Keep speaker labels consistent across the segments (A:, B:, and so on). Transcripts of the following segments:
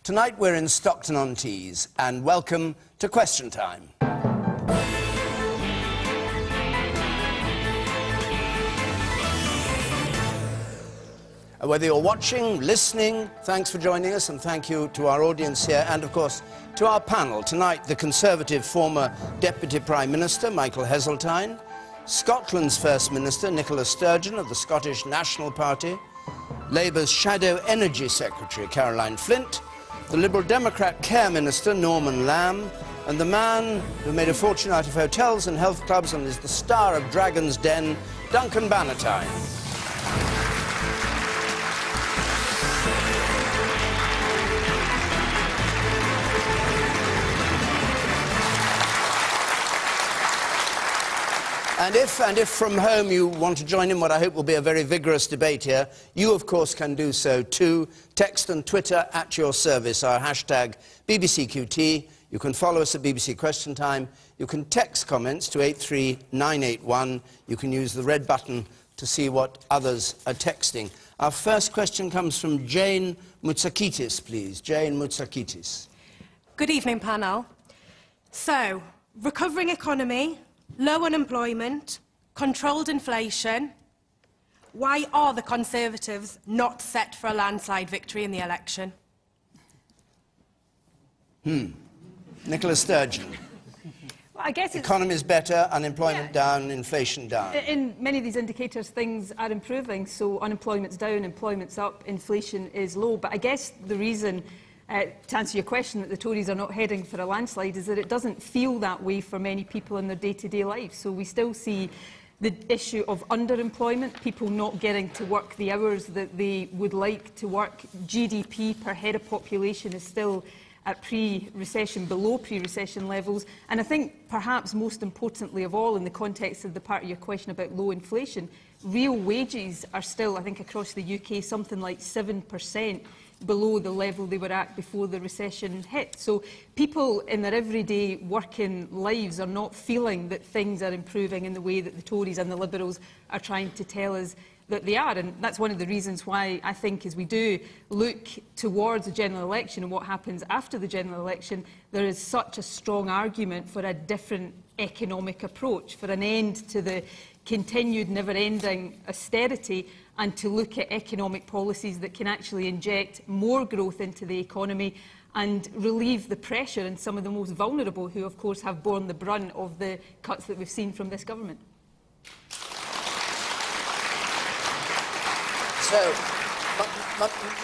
A: Tonight we're in Stockton-on-Tees, and welcome to Question Time. Whether you're watching, listening, thanks for joining us, and thank you to our audience here, and of course to our panel. Tonight, the Conservative former Deputy Prime Minister, Michael Heseltine, Scotland's First Minister, Nicola Sturgeon of the Scottish National Party, Labour's Shadow Energy Secretary, Caroline Flint, the Liberal Democrat Care Minister, Norman Lamb, and the man who made a fortune out of hotels and health clubs and is the star of Dragon's Den, Duncan Bannatyne. And if from home you want to join in what I hope will be a very vigorous debate here, you of course can do so too. Text and Twitter at your service, our hashtag BBCQT. You can follow us at BBC Question Time. You can text comments to 83981. You can use the red button to see what others are texting. Our first question comes from Jane Moutsakitis, please. Jane Moutsakitis.
B: Good evening, panel. So, recovering economy, low unemployment, controlled inflation. Why are the Conservatives not set for a landslide victory in the election?
A: Nicola Sturgeon.
C: Well, I guess
A: economy's better, unemployment down, inflation down.
C: In many of these indicators, things are improving. So unemployment's down, employment's up, inflation is low. But I guess the reason, to answer your question, that the Tories are not heading for a landslide is that it doesn't feel that way for many people in their day-to-day lives. So we still see the issue of underemployment, people not getting to work the hours that they would like to work. GDP per head of population is still at below pre-recession levels. And I think perhaps most importantly of all, in the context of the part of your question about low inflation, real wages are still, I think across the UK, something like 7% below the level they were at before the recession hit. So people in their everyday working lives are not feeling that things are improving in the way that the Tories and the Liberals are trying to tell us that they are. And that's one of the reasons why I think, as we do look towards the general election and what happens after the general election, there is such a strong argument for a different economic approach, for an end to the continued never-ending austerity, and to look at economic policies that can actually inject more growth into the economy and relieve the pressure in some of the most vulnerable, who of course have borne the brunt of the cuts that we've seen from this government.
A: So,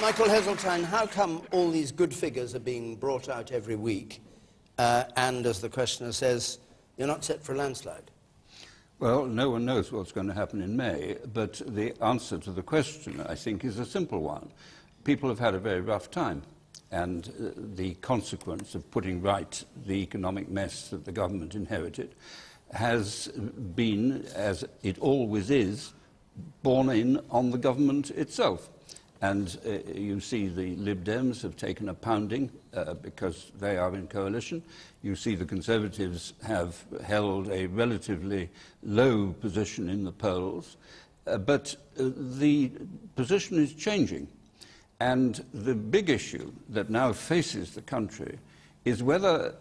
A: Michael Heseltine, how come all these good figures are being brought out every week and, as the questioner says, you're not set for a landslide?
D: Well, no one knows what's going to happen in May, but the answer to the question, I think, is a simple one. People have had a very rough time, and the consequence of putting right the economic mess that the government inherited has been, as it always is, borne in on the government itself. And you see the Lib Dems have taken a pounding because they are in coalition. You see the Conservatives have held a relatively low position in the polls. But the position is changing. And the big issue that now faces the country is whether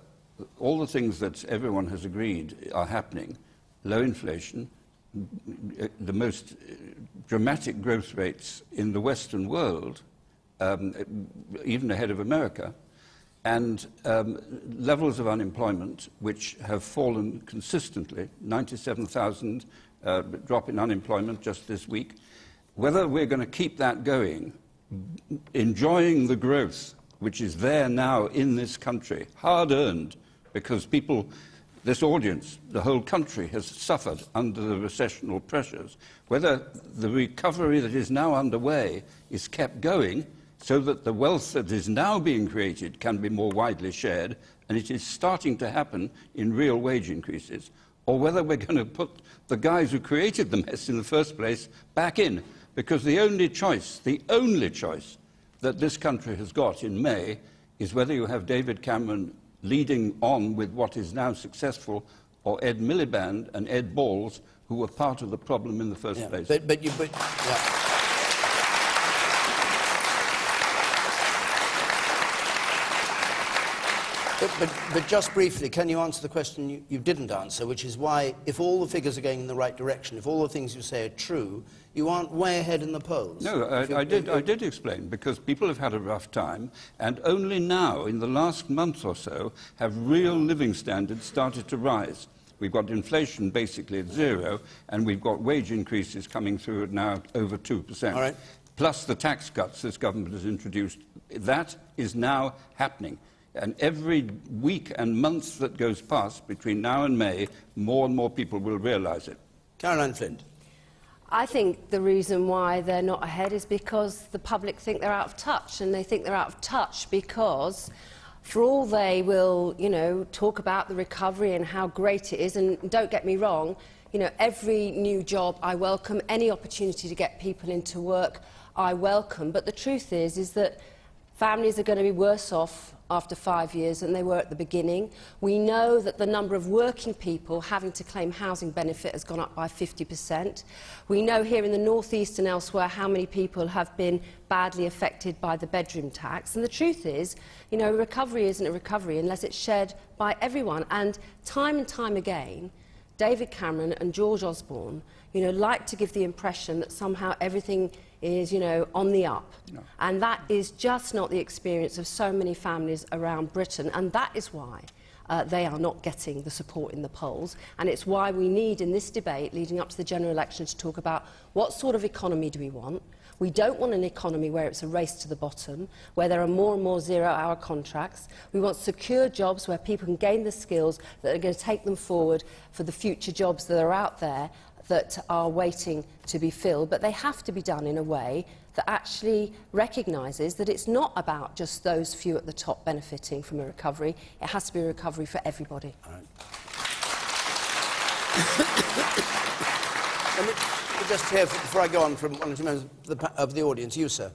D: all the things that everyone has agreed are happening, low inflation, the most dramatic growth rates in the Western world, even ahead of America, and levels of unemployment which have fallen consistently, 97,000 drop in unemployment just this week. Whether we're going to keep that going, enjoying the growth which is there now in this country, hard-earned, because people, this audience, the whole country has suffered under the recessional pressures, whether the recovery that is now underway is kept going so that the wealth that is now being created can be more widely shared, and it is starting to happen in real wage increases, or whether we're going to put the guys who created the mess in the first place back in, because the only choice that this country has got in May is whether you have David Cameron leading on with what is now successful, or Ed Miliband and Ed Balls, who were part of the problem in the first place.
A: But just briefly, can you answer the question you didn't answer, which is why, if all the figures are going in the right direction, if all the things you say are true, you aren't way ahead in the polls?
D: No, I did explain, because people have had a rough time, and only now, in the last month or so, have real living standards started to rise. We've got inflation basically at zero, and we've got wage increases coming through at now over 2%.
A: All right.
D: Plus the tax cuts this government has introduced. That is now happening. And every week and month that goes past between now and May, more and more people will realise it.
A: Caroline Flint.
E: I think the reason why they're not ahead is because the public think they're out of touch, and they think they're out of touch because, for all they will, you know, talk about the recovery and how great it is, and don't get me wrong, you know, every new job I welcome, any opportunity to get people into work I welcome, but the truth is that families are going to be worse off after 5 years than they were at the beginning. We know that the number of working people having to claim housing benefit has gone up by 50%. We know here in the North East and elsewhere how many people have been badly affected by the bedroom tax. And the truth is, you know, recovery isn't a recovery unless it's shared by everyone. And time again, David Cameron and George Osborne, you know, like to give the impression that somehow everything is, you know, on the up. No. And that is just not the experience of so many families around Britain, and that is why they are not getting the support in the polls, and it's why we need, in this debate leading up to the general election, to talk about what sort of economy do we want. We don't want an economy where it's a race to the bottom, where there are more and more zero-hour contracts. We want secure jobs where people can gain the skills that are going to take them forward for the future jobs that are out there that are waiting to be filled, but they have to be done in a way that actually recognises that it's not about just those few at the top benefiting from a recovery. It has to be a recovery for everybody.
A: All right. Let me just hear, before I go on, from one or two members of the audience. You, sir.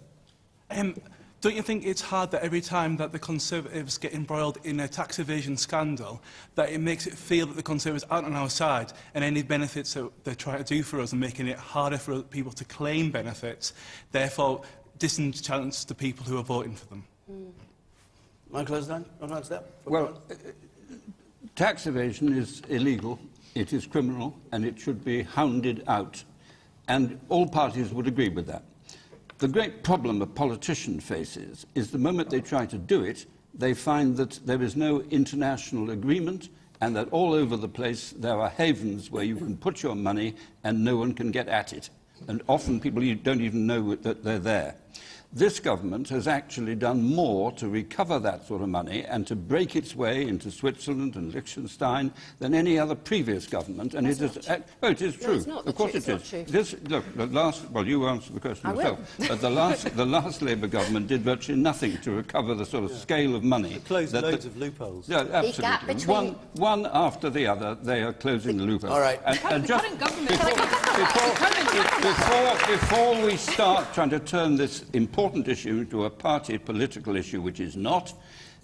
F: Don't you think it's hard that every time that the Conservatives get embroiled in a tax evasion scandal, that it makes it feel that the Conservatives aren't on our side, and any benefits that they're trying to do for us and making it harder for people to claim benefits, therefore disenchants the people who are voting for them?
A: Michael Heseltine, want to answer that?
D: Well, tax evasion is illegal, it is criminal, and it should be hounded out. And all parties would agree with that. The great problem a politician faces is the moment they try to do it, they find that there is no international agreement, and that all over the place there are havens where you can put your money and no one can get at it. And often people don't even know that they're there. This government has actually done more to recover that sort of money and to break its way into Switzerland and Liechtenstein than any other previous government. And it is, oh, it is true.
E: No,
D: of course it is. This, look, the last, well, you answered the question yourself. But the last Labour government did virtually nothing to recover the sort of scale of money.
G: They closed loads of loopholes.
D: Yeah, absolutely. One after the other, they are closing the loopholes.
A: All right.
D: And just before we start trying to turn this important issue into a party political issue, which is not,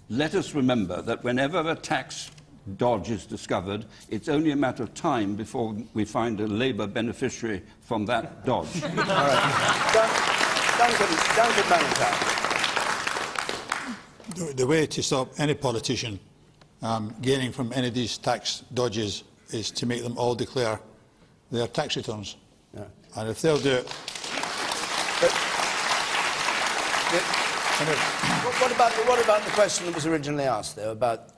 D: let us remember that whenever a tax dodge is discovered, it's only a matter of time before we find a Labour beneficiary from that dodge.
A: All right. Duncan Bannister.
H: The way to stop any politician gaining from any of these tax dodges is to make them all declare their tax returns. Yeah. And if they'll do it...
A: What about the question that was originally asked, though, about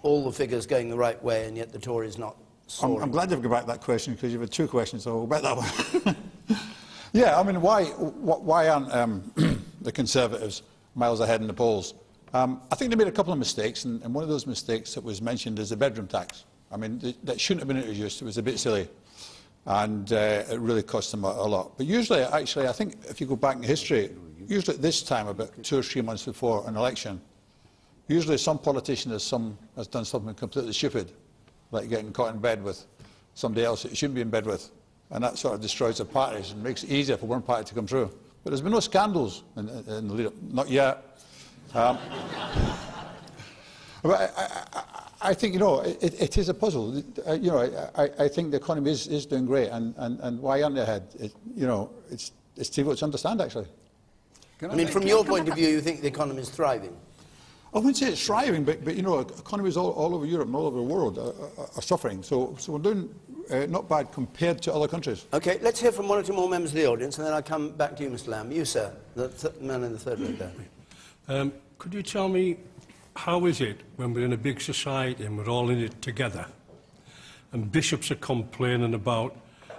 A: all the figures going the right way and yet the Tories not soaring?
H: I'm glad you've got back that question, because you've had two questions, so we'll bet that one. Yeah, I mean, why aren't the Conservatives miles ahead in the polls? I think they made a couple of mistakes, and one of those mistakes that was mentioned is the bedroom tax. I mean, that shouldn't have been introduced. It was a bit silly, and it really cost them a lot. But usually, actually, I think if you go back in history, usually at this time, about 2 or 3 months before an election, usually some politician has done something completely stupid, like getting caught in bed with somebody else that you shouldn't be in bed with, and that sort of destroys the parties and makes it easier for one party to come through. But there's been no scandals in the lead-up, not yet. But I think, you know, it is a puzzle. You know, I think the economy is doing great, and why aren't they ahead? You know, it's difficult to understand, actually.
A: I mean, from your point of view, you think the economy is thriving?
H: I wouldn't say it's thriving, but you know, economies all over Europe and all over the world are suffering. So we're doing not bad compared to other countries.
A: OK, let's hear from one or two more members of the audience, and then I'll come back to you, Mr Lamb. You, sir, the man in the third row there.
G: Could you tell me, how is it when we're in a big society and we're all in it together, and bishops are complaining about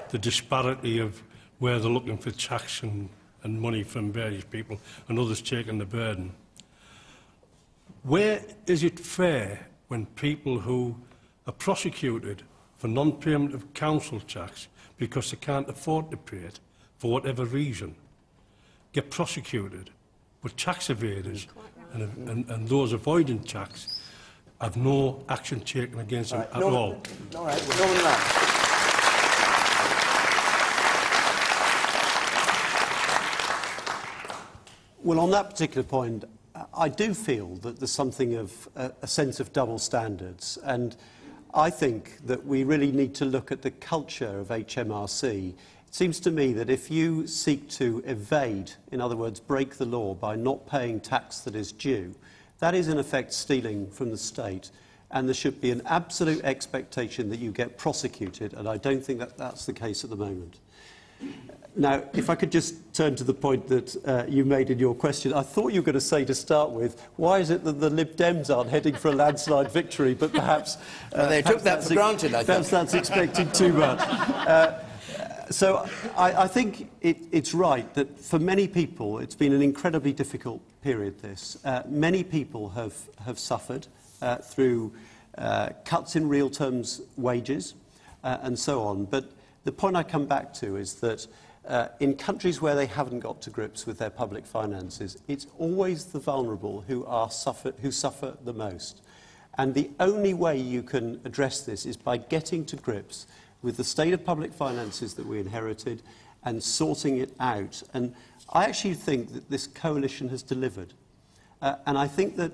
G: the disparity of where they're looking for tax and money from various people and others taking the burden? Where is it fair when people who are prosecuted for non-payment of council tax because they can't afford to pay it for whatever reason get prosecuted, but tax evaders and those avoiding tax have no action taken against them at all?
A: All right, Norman Lamb.
I: Well, on that particular point, I do feel that there's something of a sense of double standards, and I think that we really need to look at the culture of HMRC. It seems to me that if you seek to evade, in other words, break the law by not paying tax that is due, that is in effect stealing from the state, and there should be an absolute expectation that you get prosecuted, and I don't think that that's the case at the moment. Now, if I could just turn to the point that you made in your question, I thought you were going to say to start with, why is it that the Lib Dems aren't heading for a landslide victory? But perhaps...
A: they took that for granted, I think.
I: Perhaps that's expecting too much. So I think it's right that for many people it's been an incredibly difficult period, this. Many people have suffered through cuts in real terms wages and so on. But the point I come back to is that in countries where they haven't got to grips with their public finances, it's always the vulnerable who suffer the most. And the only way you can address this is by getting to grips with the state of public finances that we inherited and sorting it out. And I actually think that this coalition has delivered. And I think that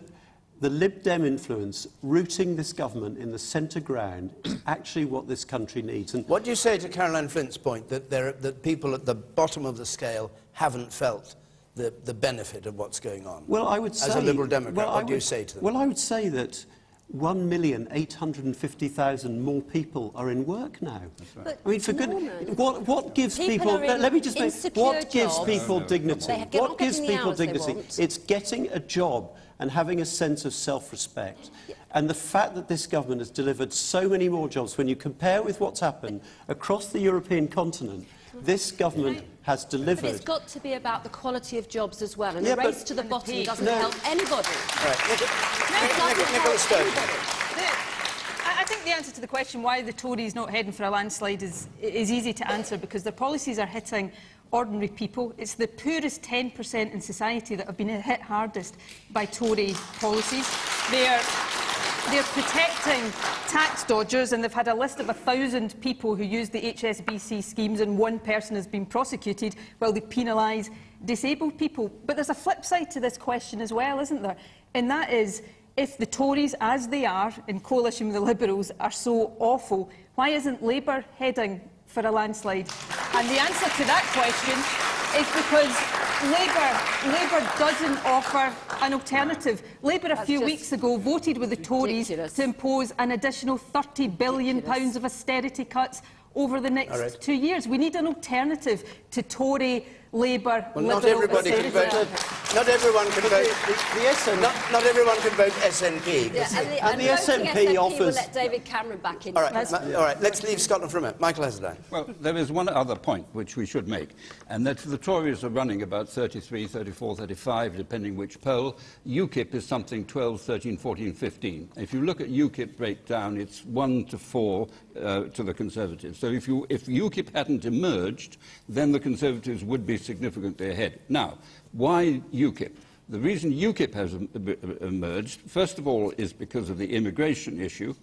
I: the Lib Dem influence rooting this government in the centre ground is actually what this country needs. And
A: what do you say to Caroline Flint's point that people at the bottom of the scale haven't felt the benefit of what's going on?
I: Well, I would say...
A: As a Liberal Democrat, what do you say to them?
I: Well, I would say that 1,850,000 more people are in work now.
E: Right. But
I: I mean, for good, what gives people? Let me just make. What gives people dignity? What gives people dignity? It's getting a job and having a sense of self-respect. Yeah. And the fact that this government has delivered so many more jobs, when you compare with what's happened across the European continent, this government has delivered.
E: But it's got to be about the quality of jobs as well, and the race to the bottom doesn't help anybody.
A: Nicola Stone.
C: I think the answer to the question why the Tories not heading for a landslide is easy to answer, because their policies are hitting ordinary people. It's the poorest 10% in society that have been hit hardest by Tory policies. They're protecting tax dodgers, and they've had a list of 1,000 people who used the HSBC schemes, and one person has been prosecuted while they penalise disabled people. But there's a flip side to this question as well, isn't there? And that is, if the Tories, as they are, in coalition with the Liberals, are so awful, why isn't Labour heading for a landslide? And the answer to that question is because Labour doesn't offer an alternative. Labour a few weeks ago voted with the Tories to impose an additional £30 billion of austerity cuts over the next 2 years. We need an alternative to Tory, Labour,
A: not
C: Liberal
A: everybody can vote. Not everyone can vote. Not everyone can vote SNP.
E: Yeah, and the SNP offers. Will let David Cameron back in.
A: All right. Let's leave Scotland for a minute. Michael Heseltine.
D: Well, there is one other point which we should make, and that the Tories are running about 33, 34, 35, depending which poll. UKIP is something 12, 13, 14, 15. If you look at UKIP breakdown, it's 1 to 4 to the Conservatives. So if UKIP hadn't emerged, then the Conservatives would be significantly ahead. Now, why UKIP? The reason UKIP has emerged, first of all, is because of the immigration issue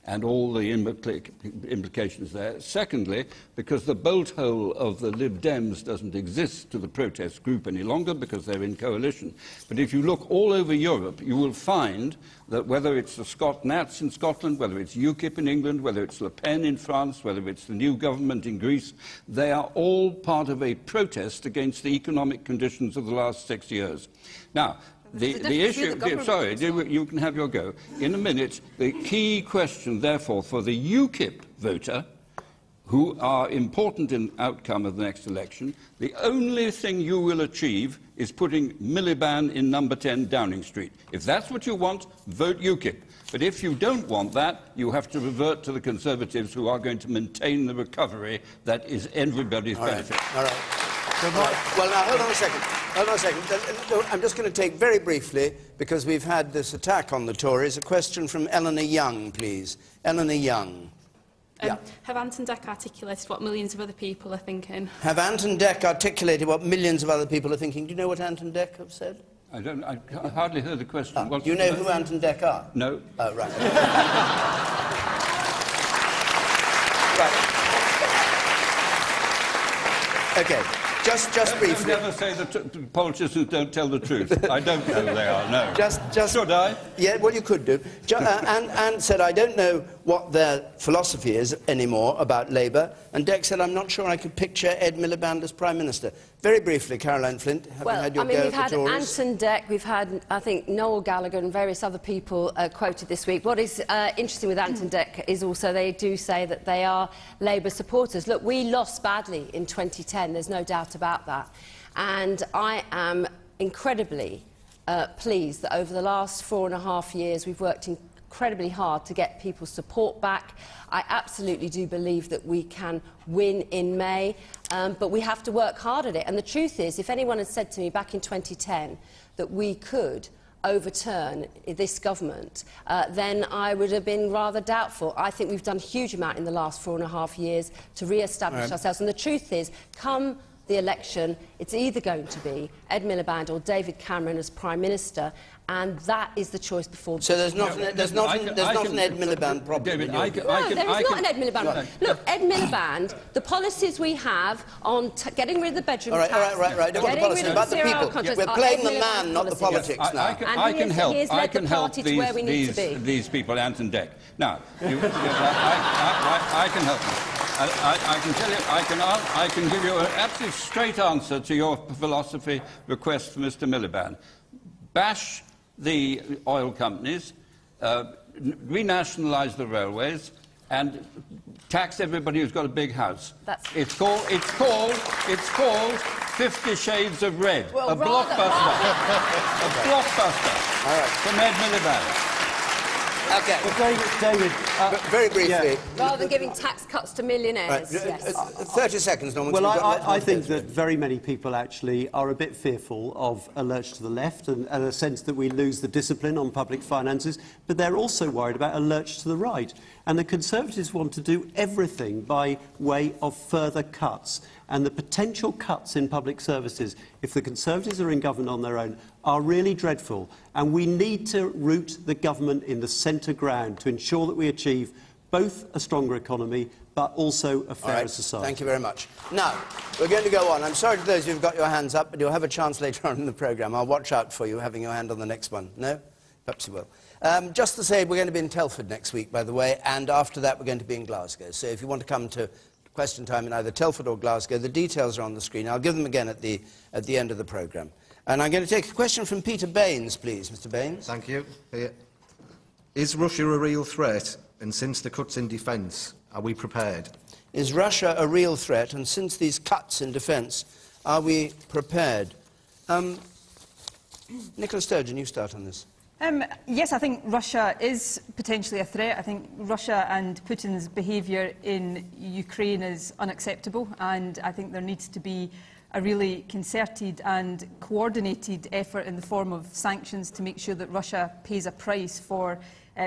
D: and all the implications there. Secondly, because the bolt hole of the Lib Dems doesn't exist to the protest group any longer because they're in coalition. But if you look all over Europe, you will find that whether it's the Scot Nats in Scotland, whether it's UKIP in England, whether it's Le Pen in France, whether it's the new government in Greece, they are all part of a protest against the economic conditions of the last 6 years. Now, The issue, sorry, you can have your go. In a minute, the key question, therefore, for the UKIP voter, who are important in the outcome of the next election, the only thing you will achieve is putting Miliband in number 10 Downing Street. If that's what you want, vote UKIP. But if you don't want that, you have to revert to the Conservatives, who are going to maintain the recovery that is everybody's benefit.
A: All right. Well, now, hold on a second. Hold on a second. I'm just going to take very briefly, because we've had this attack on the Tories, a question from Eleanor Young, please. Eleanor Young.
J: Have Ant and Dec articulated what millions of other people are thinking? Have
A: Ant and Dec articulated what millions of other people are thinking? Do you know what Ant and Dec have said?
D: I hardly heard the question.
A: Do you know who Ant and Dec are?
D: No.
A: Oh, right. Right. OK. Just briefly.
D: Don't ever say that politicians don't tell the truth. I don't know who they are, no. Should I?
A: Yeah, well, you could do. Ant said, I don't know what their philosophy is anymore about Labour, and Dec said, I'm not sure I could picture Ed Miliband as Prime Minister. Very briefly, Caroline Flint, having had your go at the Tories.
E: We've had Ant and Dec, we've had, I think, Noel Gallagher and various other people quoted this week. What is interesting with Ant and Dec is also they do say that they are Labour supporters. Look, we lost badly in 2010, there's no doubt about that. And I am incredibly pleased that over the last 4.5 years we've worked incredibly hard to get people's support back. I absolutely do believe that we can win in May, but we have to work hard at it. And the truth is, if anyone had said to me back in 2010 that we could overturn this government, then I would have been rather doubtful. I think we've done a huge amount in the last 4.5 years to re-establish ourselves. And the truth is, come the election, it's either going to be Ed Miliband or David Cameron as Prime Minister, and that is the choice before.
A: So there's not an Ed Miliband problem.
E: David, there is not an Ed Miliband problem. Look, Ed Miliband, the policies we have on getting rid of the bedroom tax,
A: right. Don't want the policies, about the people. We're playing the man, not the politics now.
D: I can help these people, Ant and Dec. Now, I can help them. I can tell you, I can give you an absolutely straight answer to your philosophy request for Mr. Miliband. Bash the oil companies, renationalise the railways, and tax everybody who's got a big house. It's called 50 Shades of Red. Well, a blockbuster. A blockbuster. All right. From Ed Miliband.
A: Okay.
I: But David,
A: very briefly.
E: Rather than giving tax cuts to millionaires.
A: Right. 30 seconds, Norman.
I: Well, I think that very many people actually are a bit fearful of a lurch to the left and a sense that we lose the discipline on public finances, but they're also worried about a lurch to the right. And the Conservatives want to do everything by way of further cuts. And the potential cuts in public services, if the Conservatives are in government on their own, are really dreadful. And we need to root the government in the centre ground to ensure that we achieve both a stronger economy but also a fairer society.
A: Thank you very much. Now, we're going to go on. I'm sorry to those who've got your hands up, but you'll have a chance later on in the programme. I'll watch out for you having your hand on the next one. No? Perhaps you will. Just to say, we're going to be in Telford next week, by the way, and after that we're going to be in Glasgow. So if you want to come to question time in either Telford or Glasgow, the details are on the screen. I'll give them again at the end of the programme. And I'm going to take a question from Peter Baines, please. Mr. Baines.
K: Thank you. Is Russia a real threat? And since the cuts in defence, are we prepared?
A: Is Russia a real threat? And since these cuts in defence, are we prepared? Nicola Sturgeon, you start on this.
C: Yes, I think Russia is potentially a threat. I think Russia and Putin's behaviour in Ukraine is unacceptable, and I think there needs to be a really concerted and coordinated effort in the form of sanctions to make sure that Russia pays a price for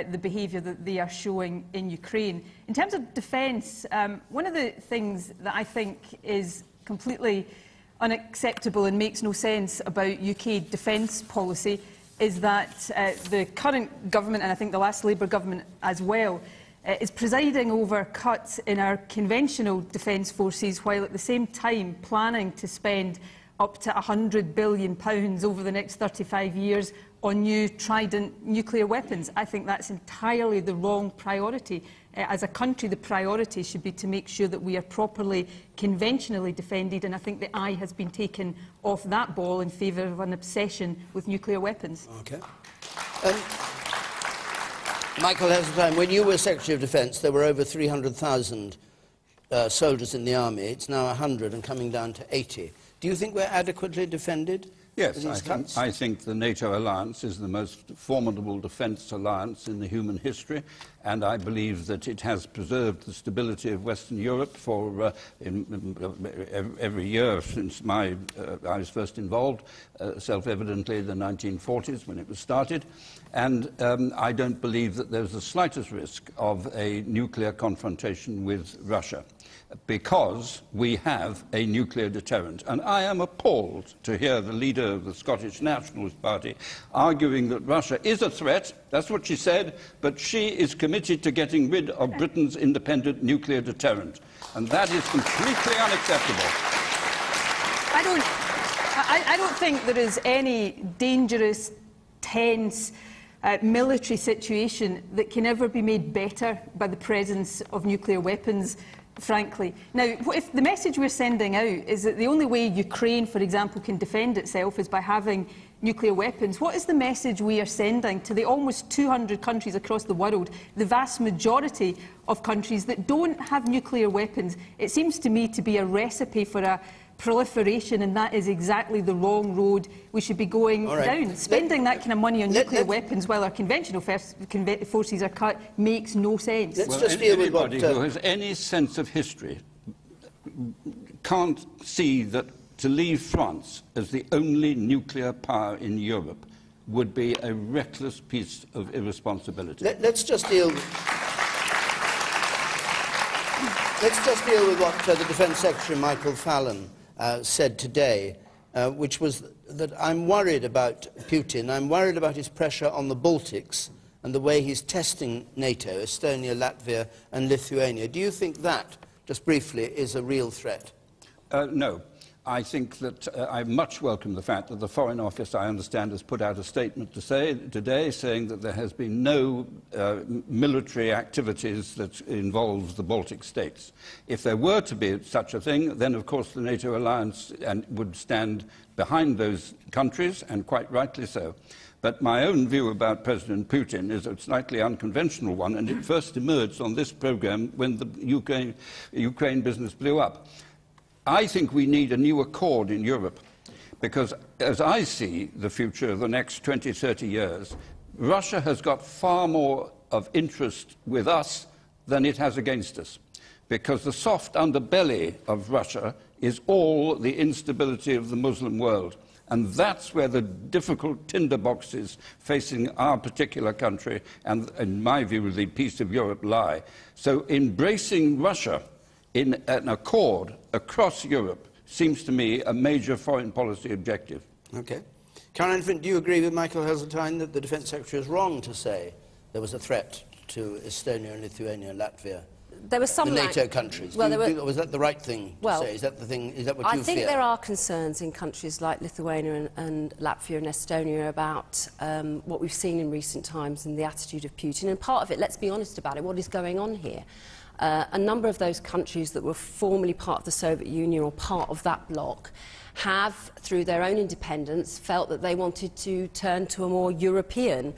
C: the behaviour that they are showing in Ukraine. In terms of defence, one of the things that I think is completely unacceptable and makes no sense about UK defence policy is that the current government, and I think the last Labour government as well, is presiding over cuts in our conventional defence forces, while at the same time planning to spend up to £100 billion over the next 35 years on new Trident nuclear weapons. I think that's entirely the wrong priority. As a country, the priority should be to make sure that we are properly conventionally defended, and I think the eye has been taken off that ball in favour of an obsession with nuclear weapons.
A: Okay. Michael Heseltine, when you were Secretary of Defence, there were over 300,000 soldiers in the army. It's now 100 and coming down to 80. Do you think we're adequately defended?
D: Yes, I think the NATO alliance is the most formidable defence alliance in the human history, and I believe that it has preserved the stability of Western Europe for every year since I was first involved, self-evidently in the 1940s when it was started, and I don't believe that there's the slightest risk of a nuclear confrontation with Russia, because we have a nuclear deterrent. And I am appalled to hear the leader of the Scottish Nationalist Party arguing that Russia is a threat. That's what she said, but she is committed to getting rid of Britain's independent nuclear deterrent. And that is completely unacceptable.
C: I don't think there is any dangerous, tense, military situation that can ever be made better by the presence of nuclear weapons, frankly. Now, if the message we're sending out is that the only way Ukraine, for example, can defend itself is by having nuclear weapons, what is the message we are sending to the almost 200 countries across the world, the vast majority of countries that don't have nuclear weapons? It seems to me to be a recipe for a proliferation, and that is exactly the wrong road we should be going down. Spending that kind of money on nuclear weapons while our conventional forces are cut makes no sense.
D: Well, anybody who has any sense of history can't see that to leave France as the only nuclear power in Europe would be a reckless piece of irresponsibility.
A: Let's just deal with what the Defence Secretary Michael Fallon said today, which was that I'm worried about Putin, I'm worried about his pressure on the Baltics and the way he's testing NATO, Estonia, Latvia and Lithuania. Do you think that, just briefly, is a real threat?
D: No. I think that I much welcome the fact that the Foreign Office, I understand, has put out a statement today saying that there has been no military activities that involve the Baltic states. If there were to be such a thing, then of course the NATO alliance would stand behind those countries, and quite rightly so. But my own view about President Putin is a slightly unconventional one, and it first emerged on this programme when the Ukraine business blew up. I think we need a new accord in Europe, because as I see the future of the next 20, 30 years, Russia has got far more of interest with us than it has against us, because the soft underbelly of Russia is all the instability of the Muslim world. And that's where the difficult tinderboxes facing our particular country and, in my view, the peace of Europe lie. So embracing Russia in an accord across Europe seems to me a major foreign policy objective.
A: Okay. Caroline Flint, do you agree with Michael Heseltine that the Defence Secretary is wrong to say there was a threat to Estonia and Lithuania and Latvia?
E: There was some
A: the NATO countries.
E: Well,
A: was that the right thing to say? Is that the thing? Is that what you fear?
E: I think there are concerns in countries like Lithuania and Latvia and Estonia about what we've seen in recent times and the attitude of Putin. And part of it, let's be honest about it, what is going on here? A number of those countries that were formerly part of the Soviet Union or part of that bloc have, through their own independence, felt that they wanted to turn to a more European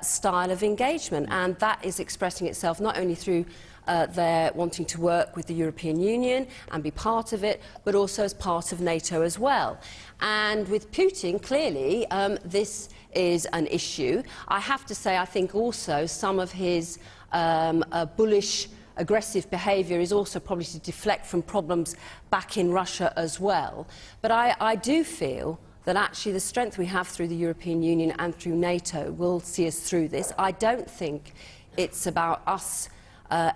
E: style of engagement. And that is expressing itself not only through their wanting to work with the European Union and be part of it, but also as part of NATO as well. And with Putin, clearly, this is an issue. I have to say, I think also some of his bullish, aggressive behaviour is also probably to deflect from problems back in Russia as well. But I do feel that actually the strength we have through the European Union and through NATO will see us through this. I don't think it's about us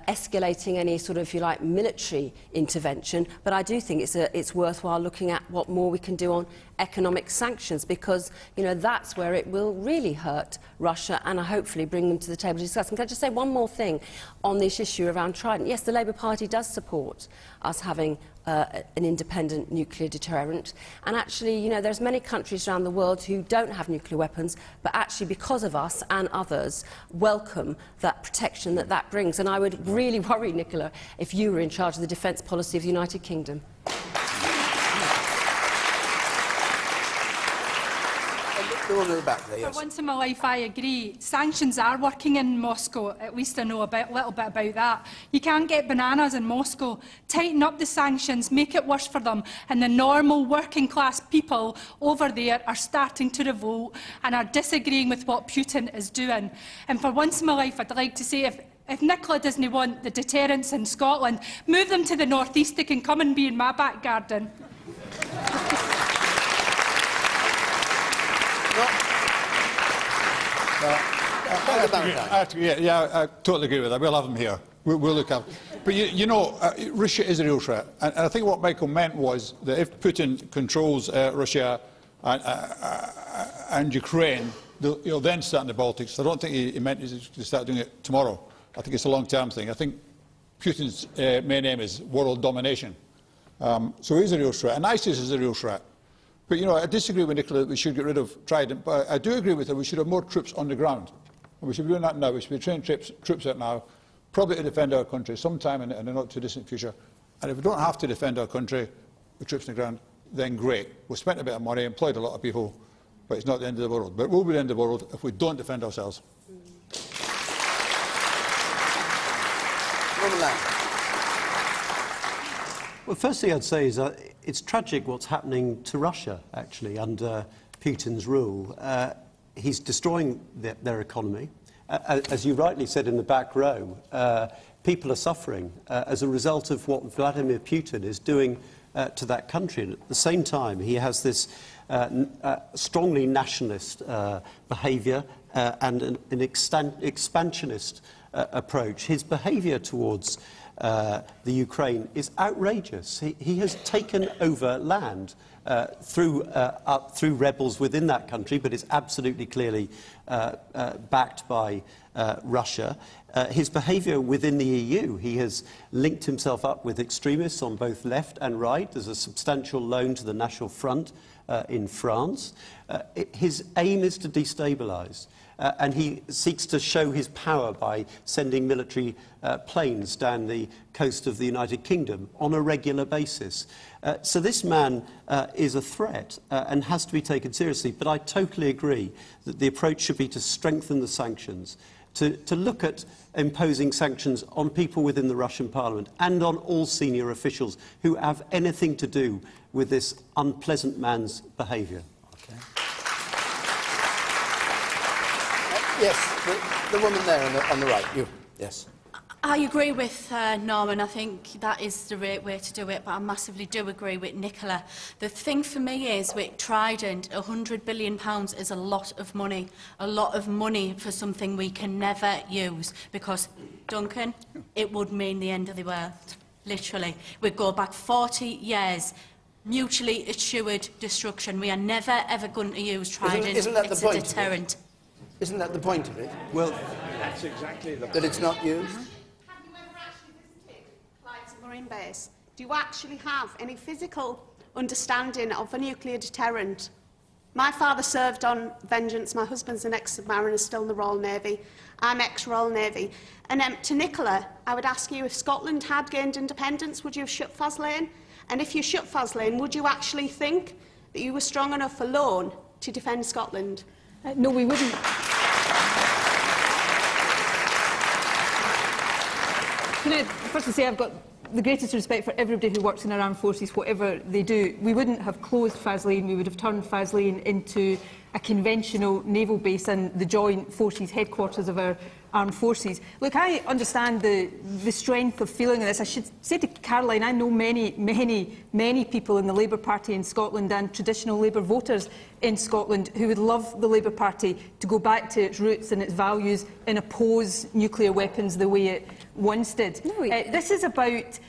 E: escalating any sort of, if you like, military intervention, but I do think it's worthwhile looking at what more we can do on economic sanctions, because, you know, that's where it will really hurt Russia and hopefully bring them to the table to discuss. And can I just say one more thing on this issue around Trident? Yes, the Labour Party does support us having an independent nuclear deterrent. And actually, you know, there's many countries around the world who don't have nuclear weapons, but actually, because of us and others, welcome that protection that that brings. And I would really worry, Nicola, if you were in charge of the defence policy of the United Kingdom.
A: The one at the back there, yes.
L: For once in my life, I agree. Sanctions are working in Moscow. At least I know a little bit about that. You can't get bananas in Moscow. Tighten up the sanctions, make it worse for them. And the normal working-class people over there are starting to revolt and are disagreeing with what Putin is doing. And for once in my life, I'd like to say, if Nicola doesn't want the deterrents in Scotland, move them to the north east. They can come and be in my back garden.
H: I totally agree with that. We'll have them here. We'll look up. But you know, Russia is a real threat. And I think what Michael meant was that if Putin controls Russia and Ukraine, he'll then start in the Baltics. I don't think he meant to start doing it tomorrow. I think it's a long-term thing. I think Putin's main aim is world domination. So he's a real threat. And ISIS is a real threat. But, you know, I disagree with Nicola that we should get rid of Trident, but I do agree with her we should have more troops on the ground. And we should be doing that now. We should be training troops out now, probably to defend our country sometime in the not-too-distant future. And if we don't have to defend our country with troops on the ground, then great. We've spent a bit of money, employed a lot of people, but it's not the end of the world. But it will be the end of the world if we don't defend ourselves.
I: Well, first thing I'd say is it's tragic what's happening to Russia, actually, under Putin's rule. He's destroying their economy. As you rightly said in the back row, people are suffering as a result of what Vladimir Putin is doing to that country. And at the same time, he has this strongly nationalist behaviour and an expansionist approach. His behaviour towards the Ukraine is outrageous. He has taken over land through rebels within that country, but is absolutely clearly backed by Russia. His behaviour within the EU, he has linked himself up with extremists on both left and right. There's a substantial loan to the National Front in France. His aim is to destabilise. And he seeks to show his power by sending military planes down the coast of the United Kingdom on a regular basis. So this man is a threat and has to be taken seriously. But I totally agree that the approach should be to strengthen the sanctions, to look at imposing sanctions on people within the Russian parliament and on all senior officials who have anything to do with this unpleasant man's behaviour.
A: Okay. Yes, the woman there on the right. You. Yes.
J: I agree with Norman. I think that is the right way to do it, but I massively do agree with Nicola. The thing for me is, with Trident, £100 billion is a lot of money for something we can never use, because, Duncan, it would mean the end of the world, literally. We'd go back 40 years, mutually assured destruction. We are never, ever going to use Trident.
A: Isn't that
J: it's
A: the point
J: a deterrent.
A: Isn't that the point of it?
I: Well,
A: that's exactly the point. That it's not used?
M: Have you ever actually visited Clyde's Marine Base? Do you actually have any physical understanding of a nuclear deterrent? My father served on Vengeance. My husband's an ex-submariner, still in the Royal Navy. I'm ex-Royal Navy. And to Nicola, I would ask you, if Scotland had gained independence, would you have shut Faslane? And if you shut Faslane, would you actually think that you were strong enough alone to defend Scotland?
C: No, we wouldn't. Can I first say I've got the greatest respect for everybody who works in our armed forces, whatever they do. We wouldn't have closed Faslane, we would have turned Faslane into a conventional naval base and the joint forces headquarters of our armed forces. Look, I understand the strength of feeling of this. I should say to Caroline, I know many people in the Labour Party in Scotland and traditional Labour voters in Scotland who would love the Labour Party to go back to its roots and its values and oppose nuclear weapons the way it once did.
E: No,
C: this is about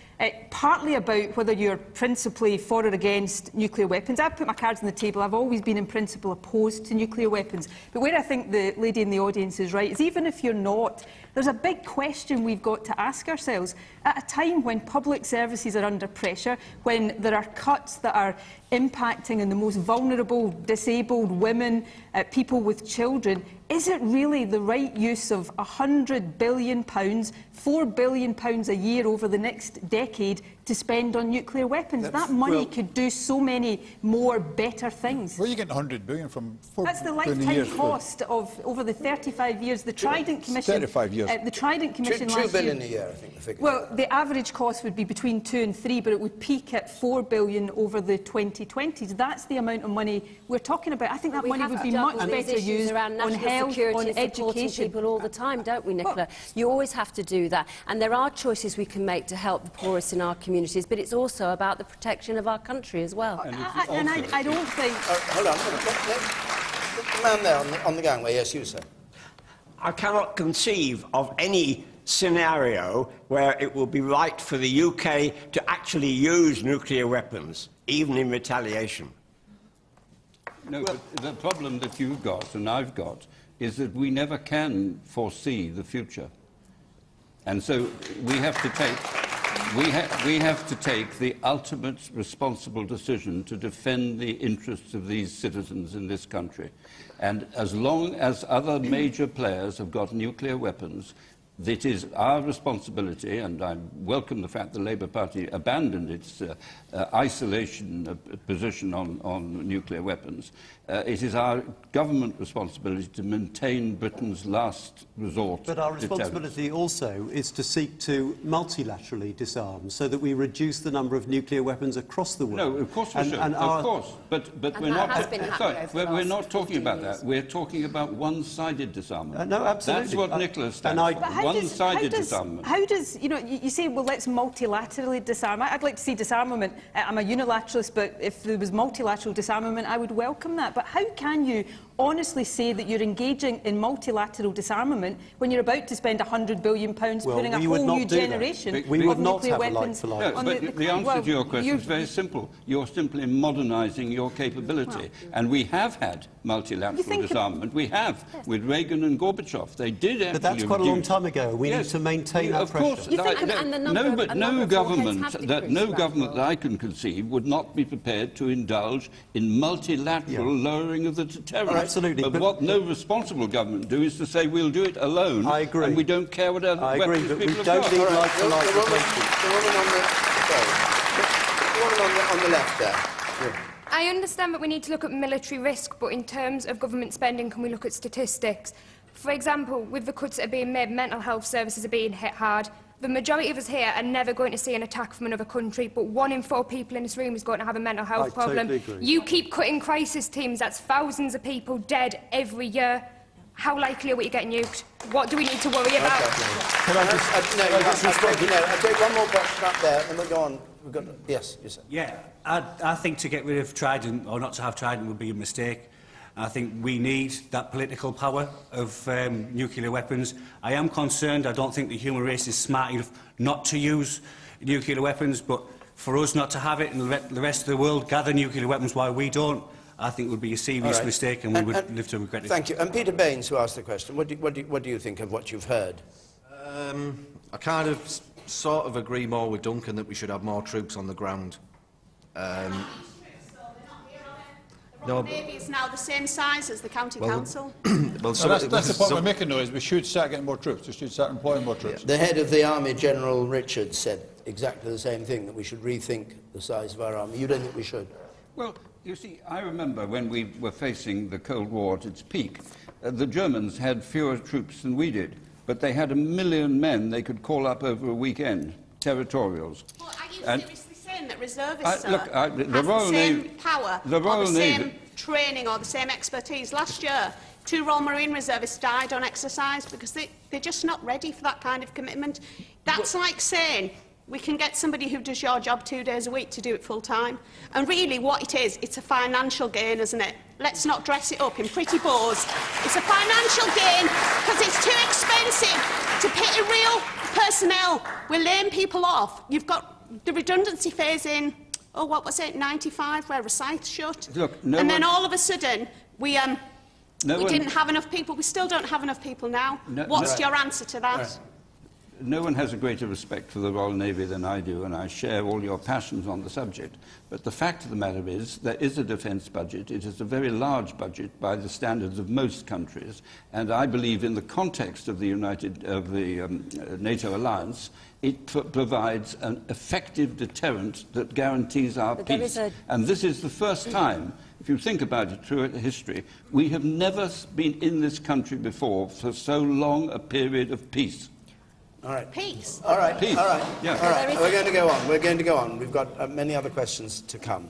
C: partly about whether you're principally for or against nuclear weapons. I've put my cards on the table. I've always been in principle opposed to nuclear weapons. But where I think the lady in the audience is right is even if you're not, there's a big question we've got to ask ourselves. At a time when public services are under pressure, when there are cuts that are impacting on the most vulnerable, disabled, women, people with children, is it really the right use of £100 billion, £4 billion a year over the next decade to spend on nuclear weapons? That money could do so many more better things.
H: Where are you getting £100 billion from?
C: That's the lifetime cost of over the 35 years. The Trident Commission.
H: 35 years.
C: The Trident Commission last year.
A: £2 billion a year, I think the figure.
C: Well, the average cost would be between 2 and 3, but it would peak at £4 billion over the 2020s. That's the amount of money we're talking about. I think that money would be much better used on health, on education.
E: People all the time, don't we, Nicola? You always have to do that. And there are choices we can make to help the poorest in our communities, but it's also about the protection of our country as well.
C: And I don't think...
A: Hold on. The man there on the gangway, yes, you, sir.
N: I cannot conceive of any scenario where it will be right for the UK to actually use nuclear weapons, even in retaliation.
D: No, but the problem that you've got and I've got is that we never can foresee the future. And so we have to take the ultimate responsible decision to defend the interests of these citizens in this country. And as long as other major players have got nuclear weapons, it is our responsibility, and I welcome the fact the Labour Party abandoned its isolation position on nuclear weapons. It is our government responsibility to maintain Britain's last resort.
I: But our responsibility also is to seek to multilaterally disarm so that we reduce the number of nuclear weapons across the world.
D: No, of course we should, of course. But we're not, we're not talking about that. We're talking about one-sided disarmament.
I: No, absolutely.
D: That's what Nicola stands for. One-sided disarmament.
C: How does, you know, you say, well, let's multilaterally disarm. I'd like to see disarmament. I'm a unilateralist, but if there was multilateral disarmament, I would welcome that. But how can you honestly say that you're engaging in multilateral disarmament when you're about to spend £100 billion putting a whole new generation of nuclear weapons on
D: the answer to your question is very simple. You're simply modernising your capability. And we have had multilateral disarmament. We have, with Reagan and Gorbachev. They did actually.
I: But that's quite a long time ago. We need to maintain that pressure.
D: Of course. No government that I can conceive would not be prepared to indulge in multilateral lowering of the deterrent.
I: Absolutely.
D: But what no responsible government do is to say we'll do it alone.
I: I agree.
D: And we don't care what other weapons people have got.
A: The woman on the left there. Yeah.
O: I understand that we need to look at military risk, but in terms of government spending, can we look at statistics? For example, with the cuts that are being made, mental health services are being hit hard. The majority of us here are never going to see an attack from another country, but 1 in 4 people in this room is going to have a mental health problem.
I: Totally agree.
O: You keep cutting crisis teams, that's thousands of people dead every year. How likely are we to get nuked? What do we need to worry about?
A: Can I I'll take one more question up there, and we'll go on. Yes, you said.
P: Yeah, I think to get rid of Trident, or not to have Trident, would be a mistake. I think we need that political power of nuclear weapons. I am concerned. I don't think the human race is smart enough not to use nuclear weapons, but for us not to have it and the rest of the world gather nuclear weapons while we don't, I think would be a serious mistake, and we would live to regret it.
A: Thank you. And Peter Baines, who asked the question, what do you think of what you've heard?
K: I kind of sort of agree more with Duncan that we should have more troops on the ground.
M: The Navy is now the same size as the county council.
H: That's the point we're making, though, is we should start getting more troops. We should start employing more troops.
A: The head of the army, General Richards, said exactly the same thing, that we should rethink the size of our army. You don't think we should?
D: Well, you see, I remember when we were facing the Cold War at its peak, the Germans had fewer troops than we did, but they had 1 million men they could call up over a weekend, territorials.
M: Well, are you seriously saying that reservists
D: have
M: the same power, or the same training or the same expertise? Last year, 2 Royal Marine reservists died on exercise because they're just not ready for that kind of commitment. That's like saying we can get somebody who does your job 2 days a week to do it full time. And really what it is, it's a financial gain, isn't it? Let's not dress it up in pretty bows. It's a financial gain because it's too expensive to pay real personnel. We're laying people off. You've got the redundancy phase in, oh, what was it, 95, where Recite shut?
D: Look,
M: then all of a sudden, we
D: No one-
M: didn't have enough people. We still don't have enough people now. What's your answer to that?
D: No one has a greater respect for the Royal Navy than I do, and I share all your passions on the subject. But the fact of the matter is, there is a defence budget. It is a very large budget by the standards of most countries, and I believe in the context of the NATO alliance, it provides an effective deterrent that guarantees our peace. And this is the first time, if you think about it through history, we have never been in this country before for so long a period of peace.
A: All right.
M: Peace.
A: All right.
D: Peace.
A: All right.
D: Yeah.
A: All right. We're going to go on. We're going to go on. We've got many other questions to come.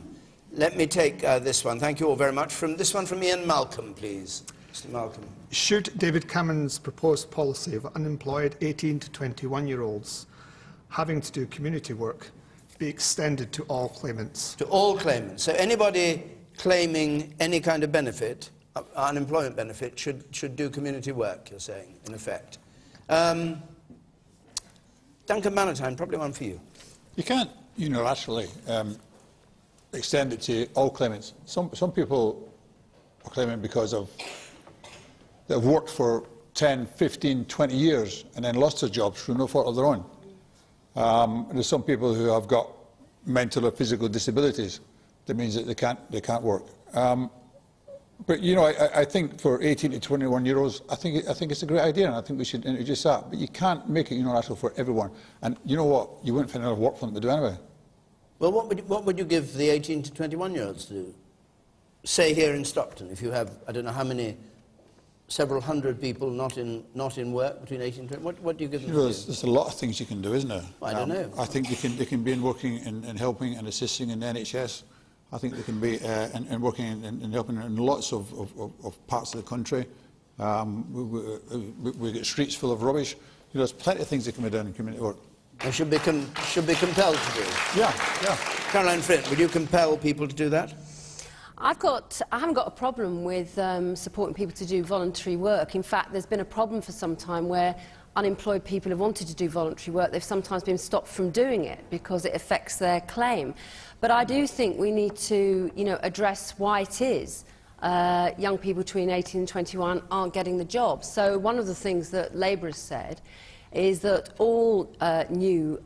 A: Let me take this one. Thank you all very much. This one from Ian Malcolm, please. Mr. Malcolm.
Q: Should David Cameron's proposed policy of unemployed 18 to 21-year-olds having to do community work be extended to all claimants?
A: To all claimants. So anybody claiming any kind of benefit, unemployment benefit, should do community work, you're saying, in effect. Duncan Bannatyne, probably one for you.
H: You can't unilaterally extend it to all claimants. Some people are claiming because they've worked for 10, 15, 20 years and then lost their jobs through no fault of their own. There's some people who have got mental or physical disabilities. That means that they can't work. But you know, I think for 18 to 21-year-olds, I think it's a great idea, and I think we should introduce that. But you can't make it unilateral for everyone. And you know what? You wouldn't find enough work for them to do anyway.
A: Well, what would you give the 18 to 21-year-olds to do? Say here in Stockton, if you have, I don't know how many, several hundred people not in work between 18 and 20, what do you give them to do?
H: There's a lot of things you can do, isn't there?
A: Well, I don't know.
H: I think they can be working and helping and assisting in the NHS. I think they can be and working and helping in lots of parts of the country. We get streets full of rubbish. You know, there's plenty of things that can be done in community work.
A: They should be compelled to do.
H: Yeah.
A: Caroline Flint, would you compel people to do that?
E: I haven't got a problem with supporting people to do voluntary work. In fact, there's been a problem for some time where unemployed people have wanted to do voluntary work. They've sometimes been stopped from doing it because it affects their claim. But I do think we need to, address why it is young people between 18 and 21 aren't getting the job. So one of the things that Labour has said is that all new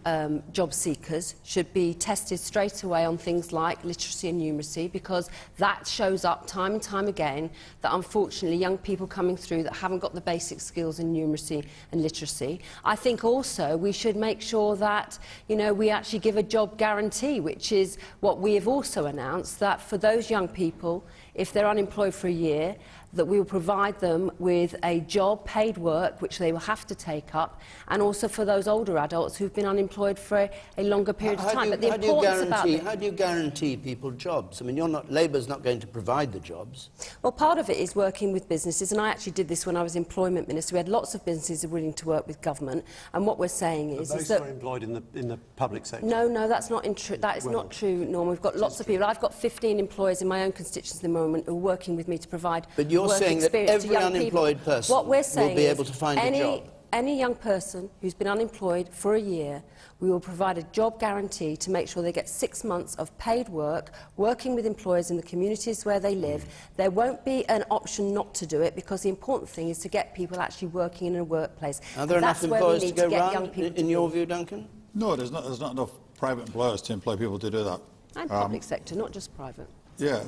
E: job seekers should be tested straight away on things like literacy and numeracy, because that shows up time and time again that unfortunately young people coming through that haven't got the basic skills in numeracy and literacy. I think also we should make sure that we actually give a job guarantee, which is what we have also announced, that for those young people, if they're unemployed for a year, that we will provide them with a job, paid work, which they will have to take up, and also for those older adults who've been unemployed for a longer period of time. But the importance about it...
A: How do you guarantee people jobs? I mean, Labour's not going to provide the jobs.
E: Well, part of it is working with businesses, and I actually did this when I was Employment Minister. We had lots of businesses willing to work with government, and what we're saying is that...
I: Those are employed in the public sector?
E: No, that's not true. That is not true, Norm. We've got lots of people. I've got 15 employers in my own constituency at the moment who are working with me to provide
A: You're saying that every unemployed person will be able to find a job?
E: Any young person who's been unemployed for a year, we will provide a job guarantee to make sure they get 6 months of paid work, working with employers in the communities where they live. There won't be an option not to do it, because the important thing is to get people actually working in a workplace.
A: Are there enough employers to go round, in your view, Duncan?
H: No, there's not enough private employers to employ people to do that.
E: And public sector, not just private.
H: Yeah,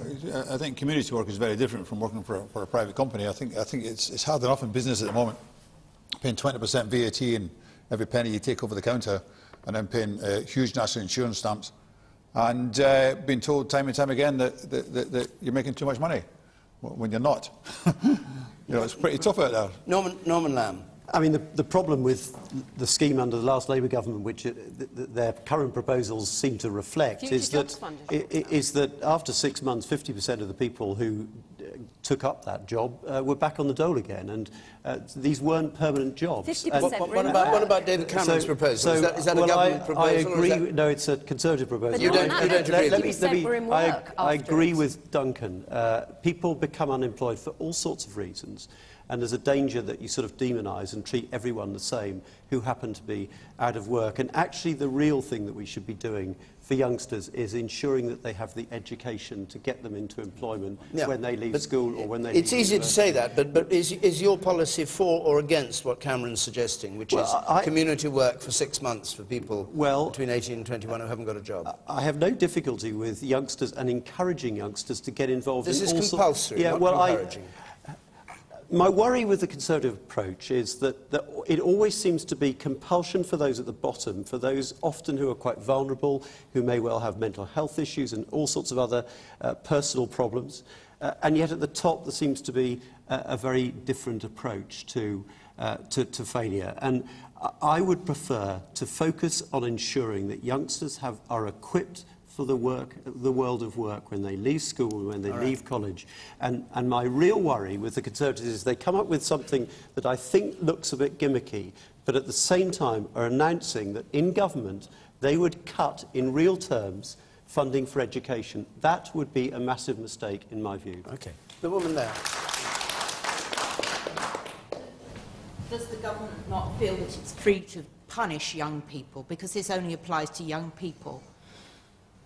H: I think community work is very different from working for a private company. I think it's hard enough in business at the moment, paying 20% VAT in every penny you take over the counter, and then paying huge national insurance stamps, and being told time and time again that you're making too much money when you're not. It's pretty tough out there.
A: Norman Lamb.
I: I mean, the problem with the scheme under the last Labour government, which their current proposals seem to reflect, is that after 6 months, 50% of the people who took up that job were back on the dole again, and these weren't permanent jobs.
E: 50%.
A: What about David Cameron's proposal? Is that a government proposal?
I: I agree. No, it's a Conservative proposal.
E: But you don't
I: I agree with Duncan. People become unemployed for all sorts of reasons. And there's a danger that you sort of demonise and treat everyone the same who happen to be out of work. And actually the real thing that we should be doing for youngsters is ensuring that they have the education to get them into employment when they leave school or when they leave
A: It's easy to say that, but is your policy for or against what Cameron's suggesting, which is community work for 6 months for people between 18 and 21 who haven't got a job?
I: I have no difficulty with youngsters and encouraging youngsters to get involved in all sorts.
A: This is compulsory, not encouraging.
I: My worry with the Conservative approach is that it always seems to be compulsion for those at the bottom, for those often who are quite vulnerable, who may well have mental health issues and all sorts of other personal problems. And yet at the top there seems to be a very different approach to failure. And I would prefer to focus on ensuring that youngsters are equipped for the world of work when they leave school and when they leave college. And my real worry with the Conservatives is they come up with something that I think looks a bit gimmicky, but at the same time are announcing that in government they would cut in real terms funding for education. That would be a massive mistake in my view.
A: Okay. The woman there.
R: Does the government not feel that it's free to punish young people because this only applies to young people?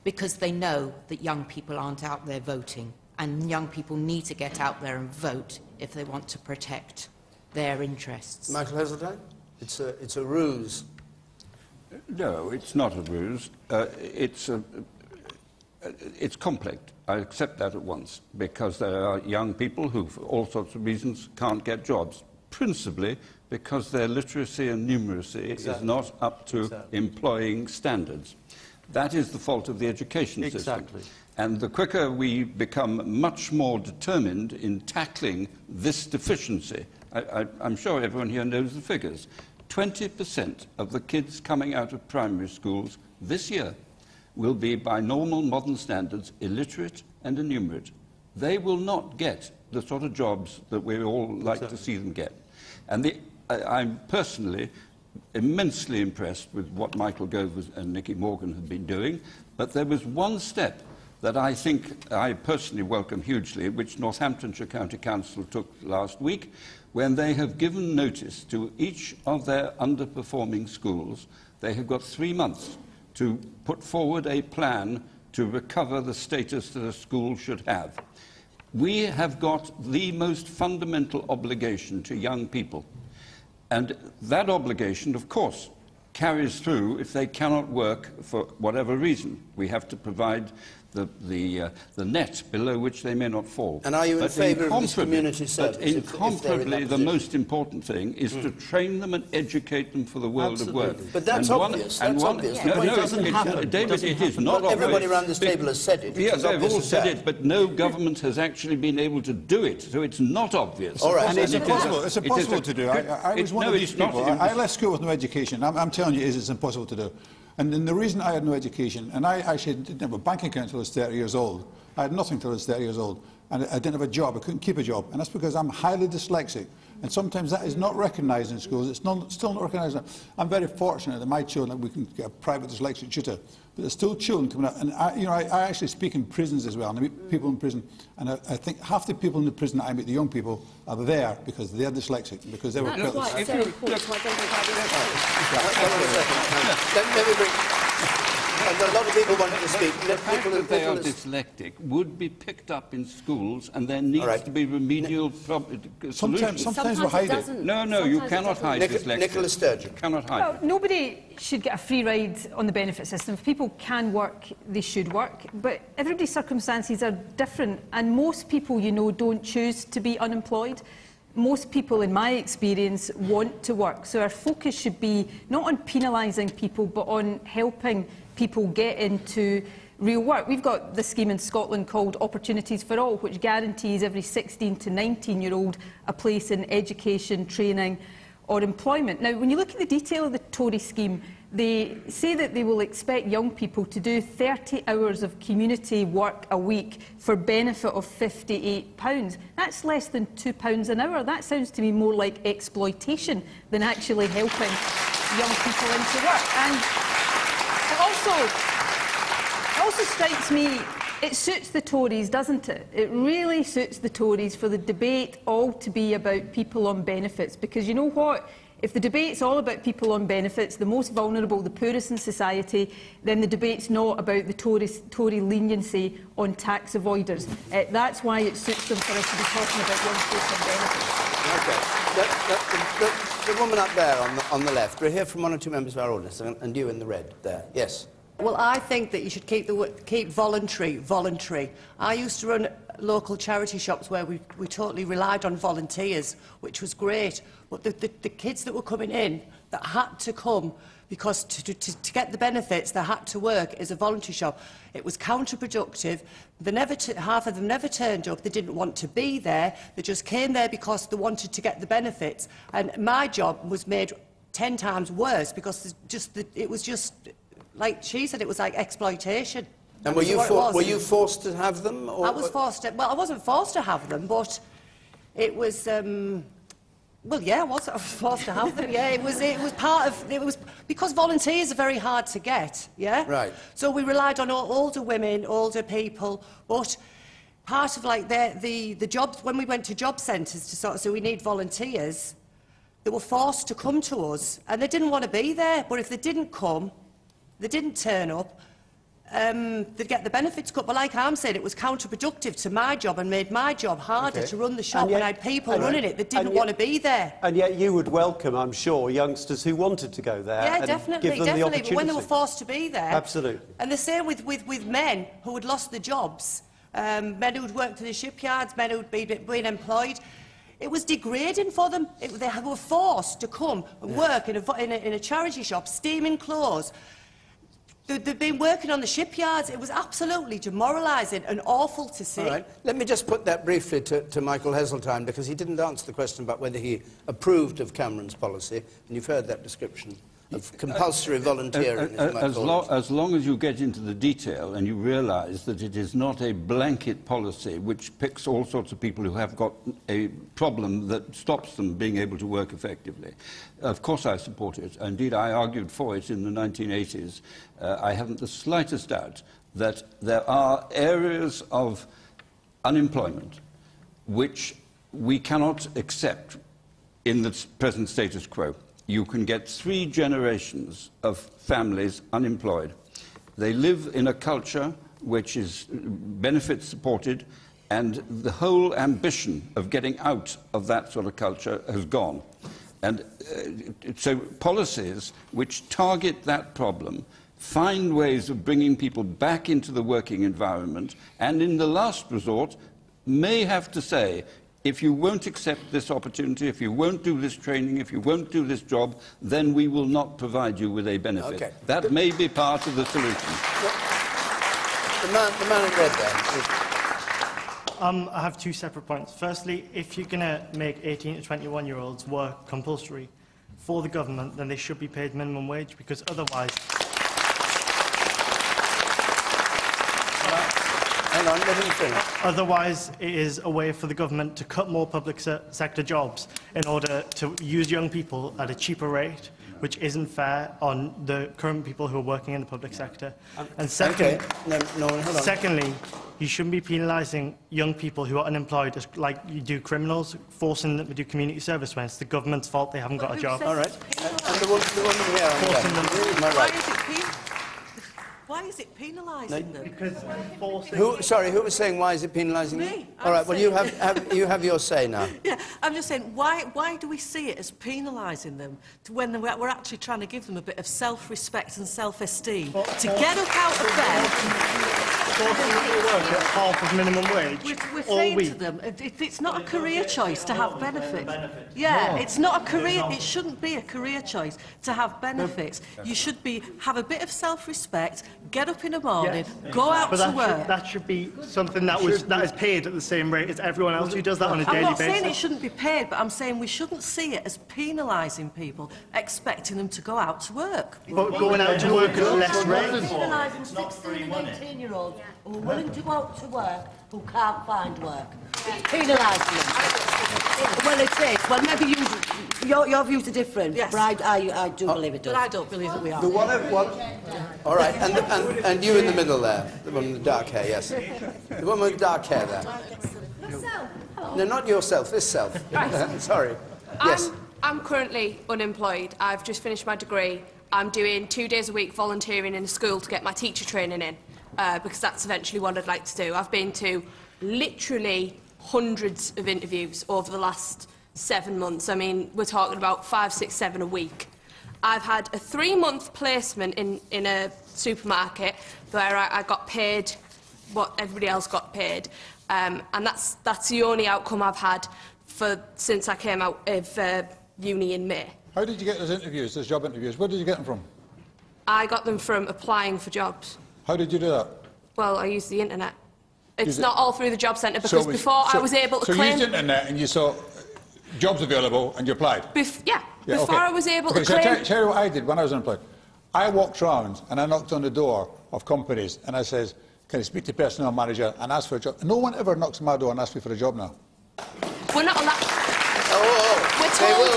R: Because they know that young people aren't out there voting, and young people need to get out there and vote if they want to protect their interests.
A: Michael Heseltine? It's a ruse.
D: No, it's not a ruse. It's complex. I accept that at once, because there are young people who, for all sorts of reasons, can't get jobs, principally because their literacy and numeracy is not up to employing standards. That is the fault of the education system.
I: Exactly.
D: And the quicker we become much more determined in tackling this deficiency, I'm sure everyone here knows the figures, 20% of the kids coming out of primary schools this year will be, by normal modern standards, illiterate and enumerate. They will not get the sort of jobs that we all like to see them get. And I'm personally immensely impressed with what Michael Gove and Nicky Morgan have been doing, but there was one step that I think I personally welcome hugely, which Northamptonshire County Council took last week, when they have given notice to each of their underperforming schools. They have got 3 months to put forward a plan to recover the status that a school should have. We have got the most fundamental obligation to young people. And that obligation, of course, carries through if they cannot work for whatever reason. We have to provide the net below which they may not fall.
A: And are you in favour of this community service?
D: But incomparably, the most important thing is to train them and educate them for the world of work.
A: But that's obvious. That's obvious.
D: No, it doesn't happen. David, it is not obvious.
A: Everybody around this table has said it.
D: Yes, they've all said it, but no government has actually been able to do it, so it's not obvious.
H: All right. And it's impossible. It's impossible to do. I was one of these people. I left school with no education. I'm telling you, it's impossible to do. And the reason I had no education, and I actually didn't have a bank account until I was 30 years old. I had nothing until I was 30 years old. And I didn't have a job. I couldn't keep a job. And that's because I'm highly dyslexic. And sometimes that is not recognised in schools. It's still not recognised. I'm very fortunate that my children, we can get a private dyslexic tutor. But there's still children coming out. And I actually speak in prisons as well. And I meet people in prison. And I think half the people in the prison that I meet, the young people, are there because they're dyslexic. Because they were
A: Let me bring... A lot of people wanted to speak.
D: The fact that they are dyslexic would be picked up in schools, and there needs to be remedial solutions.
H: Sometimes we hide it.
D: No, you cannot hide dyslexia.
A: Nicola Sturgeon.
D: You cannot hide it.
C: Nobody should get a free ride on the benefit system. If people can work, they should work. But everybody's circumstances are different, and most people, you know, don't choose to be unemployed. Most people, in my experience, want to work. So our focus should be not on penalising people, but on helping people get into real work. We've got the scheme in Scotland called Opportunities for All, which guarantees every 16 to 19-year-old a place in education, training or employment. Now, when you look at the detail of the Tory scheme, they say that they will expect young people to do 30 hours of community work a week for benefit of £58. That's less than £2 an hour. That sounds to me more like exploitation than actually helping young people into work. And it also strikes me It suits the Tories, doesn't it? It really suits the Tories for the debate all to be about people on benefits. Because you know what? If the debate's all about people on benefits, the most vulnerable, the poorest in society, then the debate's not about the Tory leniency on tax avoiders. That's why it suits them for us to be talking about young people on benefits.
A: OK. The woman up there on the left. We'll hear from one or two members of our audience, and you in the red there. Yes.
S: Well, I think that you should keep voluntary. I used to run local charity shops where we totally relied on volunteers, which was great. But the kids that were coming in that had to come because to get the benefits, they had to work as a voluntary shop. It was counterproductive. Half of them never turned up. They didn't want to be there. They just came there because they wanted to get the benefits. And my job was made 10 times worse because it was just... Like she said, it was like exploitation.
A: And were you forced to have them? Or?
S: I was forced to... Well, I wasn't forced to have them, but it was... well, yeah, I was forced to have them, yeah. It was part of... It was... Because volunteers are very hard to get, yeah?
A: Right.
S: So we relied on older women, older people, but part of, like, the jobs... When we went to job centres to sort of say we need volunteers, they were forced to come to us, and they didn't want to be there. But if they didn't come... They didn't turn up, they'd get the benefits cut. But like I'm saying, it was counterproductive to my job and made my job harder to run the shop when I had people running it that didn't want to be there.
I: And yet you would welcome, I'm sure, youngsters who wanted to go there and
S: definitely,
I: give them the opportunity.
S: But when they were forced to be there...
I: Absolutely.
S: And the same with men who had lost their jobs, men who'd worked in the shipyards, men who'd been employed. It was degrading for them. They were forced to come and work in a charity shop, steaming clothes. They've been working on the shipyards. It was absolutely demoralising and awful to see.
A: All right. Let me just put that briefly to Michael Heseltine, because he didn't answer the question about whether he approved of Cameron's policy, and you've heard that description of compulsory volunteering.
D: As long as you get into the detail and you realise that it is not a blanket policy which picks all sorts of people who have got a problem that stops them being able to work effectively. Of course I support it. Indeed, I argued for it in the 1980s. I haven't the slightest doubt that there are areas of unemployment which we cannot accept in the present status quo. You can get 3 generations of families unemployed. They live in a culture which is benefit supported, and the whole ambition of getting out of that sort of culture has gone. And so policies which target that problem find ways of bringing people back into the working environment, and in the last resort may have to say, if you won't accept this opportunity, if you won't do this training, if you won't do this job, then we will not provide you with a benefit.
A: Okay.
D: That may be part of the solution.
A: The man in red there.
T: I have 2 separate points. Firstly, if you're going to make 18 to 21-year-olds work compulsory for the government, then they should be paid minimum wage, because otherwise...
A: Hang on, let him finish.
T: Otherwise, it is a way for the government to cut more public sector jobs in order to use young people at a cheaper rate, which isn't fair on the current people who are working in the public sector. And second, secondly, you shouldn't be penalising young people who are unemployed like you do criminals, forcing them to do community service when it's the government's fault they haven't got a job.
A: All right. And the woman here on the left.
U: Why is it penalising them?
T: Because forcing...
A: Who was saying why is it penalising them?
U: Me.
A: All right, well, you have your say now.
U: Yeah, I'm just saying, why do we see it as penalising them when we're actually trying to give them a bit of self-respect and self-esteem to get up out of bed?
T: Forcing them to work at half of minimum wage.
U: We're saying to them, it's not a career choice to have benefits. Yeah, it's not a career. It shouldn't be a career choice to have benefits. You should have a bit of self-respect. Get up in the morning, go out to work.
T: That should be something that is paid at the same rate as everyone else who does that on a daily basis.
U: I'm not saying it shouldn't be paid, but I'm saying we shouldn't see it as penalising people, expecting them to go out to work.
T: But going out to work at less rate.
U: Penalising 16 and 18-year-olds who are willing to go out to work who can't find work. It's penalising them.
S: Well, it is. Well, maybe your views are different.
U: Yes.
S: But I do believe it does.
U: But I don't believe that we are.
A: The one. All right, and you in the middle there, the woman with the dark hair, yes. The woman with the dark hair there.
B: Myself.
A: No, not yourself, this self.
B: Right.
A: Sorry. Yes.
B: I'm currently unemployed. I've just finished my degree. I'm doing 2 days a week volunteering in a school to get my teacher training in, because that's eventually what I'd like to do. I've been to literally hundreds of interviews over the last 7 months. I mean, we're talking about 5, 6, 7 a week. I've had a 3-month placement in a supermarket where I got paid what everybody else got paid, and that's the only outcome I've had since I came out of uni in May.
H: How did you get those interviews, those job interviews? Where did you get them from?
B: I got them from applying for jobs.
H: How did you do that?
B: Well, I used the internet. It's not all through the job centre, because I was able to
H: claim... So you used the internet and you saw jobs available and you applied?
B: Before I was able to claim...
H: So tell you what I did when I was unemployed. I walked round and I knocked on the door of companies and I says, can I speak to the personnel manager and ask for a job? No one ever knocks on my door and asks me for a job now.
B: We're not allowed... We're told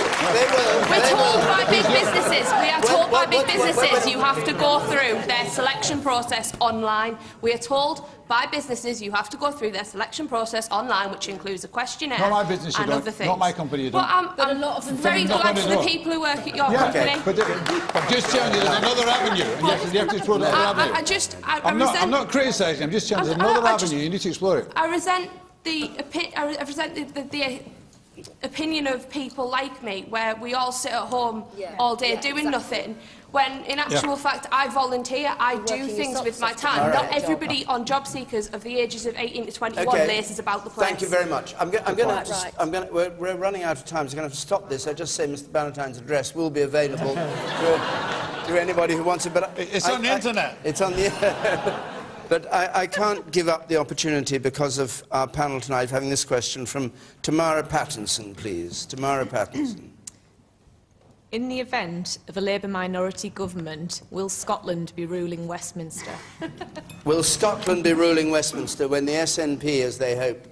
B: by big businesses. We are told by big businesses you have to go through their selection process online. We are told by businesses you have to go through their selection process online, which includes a questionnaire
H: not my business, you
B: and
H: don't.
B: other things.
H: Not my company, you don't.
B: But I'm very glad for the people who work at your company.
H: Okay, but I'm just telling you there's another avenue. And you have to explore that avenue. I'm not criticising, I'm just telling you there's another avenue, you need to explore it.
B: I resent the opinion of people like me, where we all sit at home all day doing nothing, when in actual fact I volunteer, I do things with my time. Not everybody on job seekers of the ages of 18 to 21 laces about the place.
A: Thank you very much. We're running out of time, so I'm going to have to stop this. I just say Mr. Ballantyne's address will be available to anybody who wants it. But
H: it's on the internet.
A: It's on the But I can't give up the opportunity, because of our panel tonight, of having this question from Tamara Pattinson, please. Tamara Pattinson.
V: In the event of a Labour minority government, will Scotland be ruling Westminster?
A: Will Scotland be ruling Westminster when the SNP, as they hope,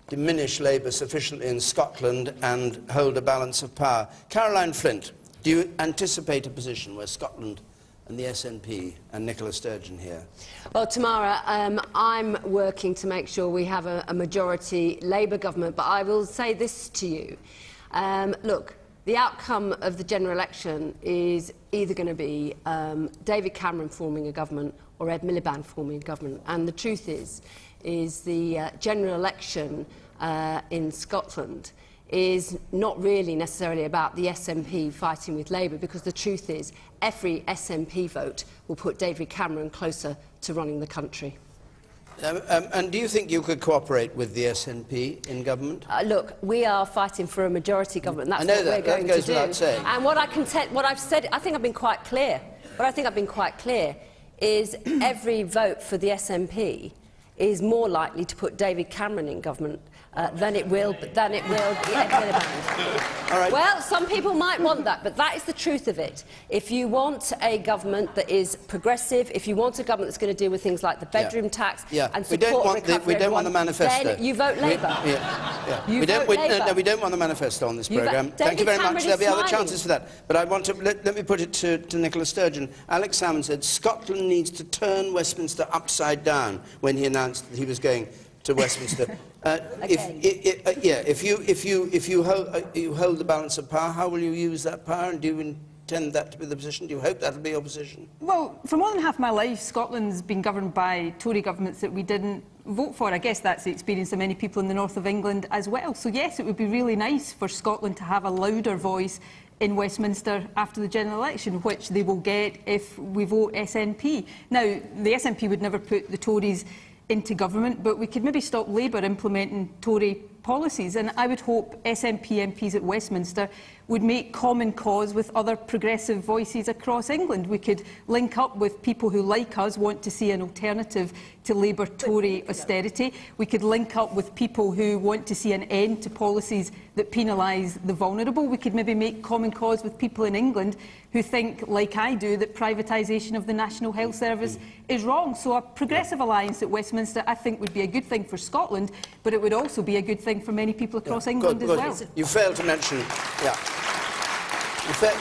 A: diminish Labour sufficiently in Scotland and hold a balance of power? Caroline Flint, do you anticipate a position where Scotland and the SNP and Nicola Sturgeon here?
E: Well, Tamara, I'm working to make sure we have a majority Labour government, but I will say this to you. Look, the outcome of the general election is either going to be David Cameron forming a government or Ed Miliband forming a government. And the truth is the general election in Scotland is not really necessarily about the SNP fighting with Labour, because the truth is every SNP vote will put David Cameron closer to running the country.
A: And do you think you could cooperate with the SNP in government?
E: Look, we are fighting for a majority government. That's
A: I know
E: what
A: that.
E: we're going
A: that goes
E: to
A: without
E: do.
A: saying.
E: And what I've said, I think I've been quite clear. What I think I've been quite clear is every vote for the SNP is more likely to put David Cameron in government than it will Ed Miliband.
A: All right.
E: Well, some people might want that, but that is the truth of it. If you want a government that is progressive, if you want a government that's going to deal with things like the bedroom tax and support
A: we don't want the manifesto.
E: Then you vote Labour.
A: We don't want the manifesto on this programme. Thank you very much. There'll be other chances for that. But I want to let me put it to Nicola Sturgeon. Alex Salmon said Scotland needs to turn Westminster upside down when he announced that he was going to Westminster. If you hold the balance of power, how will you use that power, and do you intend that to be the position? Do you hope that will be your position?
C: Well, for more than half my life, Scotland's been governed by Tory governments that we didn't vote for. I guess that's the experience of many people in the north of England as well. So yes, it would be really nice for Scotland to have a louder voice in Westminster after the general election, which they will get if we vote SNP. Now, the SNP would never put the Tories into government, but we could maybe stop Labour implementing Tory policies, and I would hope SNP MPs at Westminster would make common cause with other progressive voices across England. We could link up with people who, like us, want to see an alternative to Labour-Tory austerity. We could link up with people who want to see an end to policies that penalise the vulnerable. We could maybe make common cause with people in England who think, like I do, that privatisation of the National Health Service is wrong. So a progressive alliance at Westminster, I think, would be a good thing for Scotland, but it would also be a good thing for many people across England as well.
A: You failed to mention, you